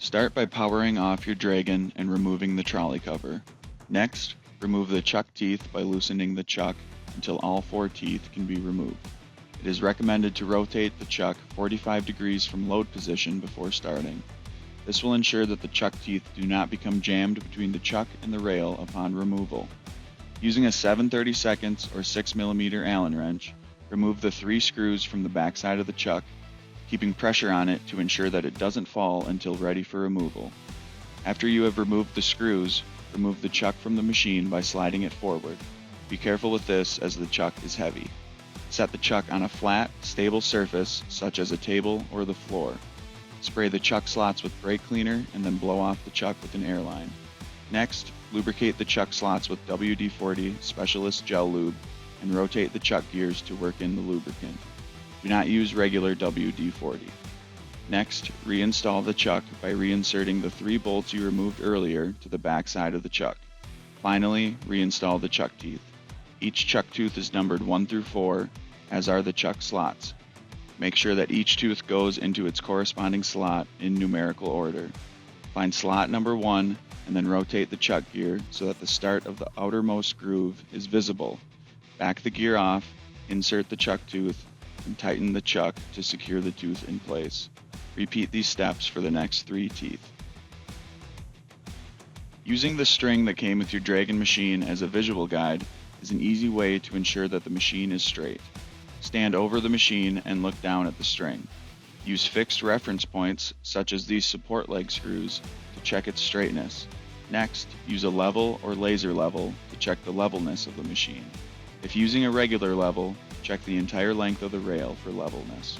Start by powering off your Dragon and removing the trolley cover. Next, remove the chuck teeth by loosening the chuck until all 4 teeth can be removed. It is recommended to rotate the chuck 45 degrees from load position before starting. This will ensure that the chuck teeth do not become jammed between the chuck and the rail upon removal. Using a 7/32 or 6mm Allen wrench, remove the 3 screws from the backside of the chuck, keeping pressure on it to ensure that it doesn't fall until ready for removal. After you have removed the screws, remove the chuck from the machine by sliding it forward. Be careful with this as the chuck is heavy. Set the chuck on a flat, stable surface such as a table or the floor. Spray the chuck slots with brake cleaner and then blow off the chuck with an airline. Next, lubricate the chuck slots with WD-40 Specialist Gel Lube and rotate the chuck gears to work in the lubricant. Do not use regular WD-40. Next, reinstall the chuck by reinserting the 3 bolts you removed earlier to the back side of the chuck. Finally, reinstall the chuck teeth. Each chuck tooth is numbered 1 through 4, as are the chuck slots. Make sure that each tooth goes into its corresponding slot in numerical order. Find slot number 1 and then rotate the chuck gear so that the start of the outermost groove is visible. Back the gear off, insert the chuck tooth, and tighten the chuck to secure the tooth in place. Repeat these steps for the next 3 teeth. Using the string that came with your Dragon machine as a visual guide is an easy way to ensure that the machine is straight. Stand over the machine and look down at the string. Use fixed reference points, such as these support leg screws, to check its straightness. Next, use a level or laser level to check the levelness of the machine. If using a regular level, check the entire length of the rail for levelness.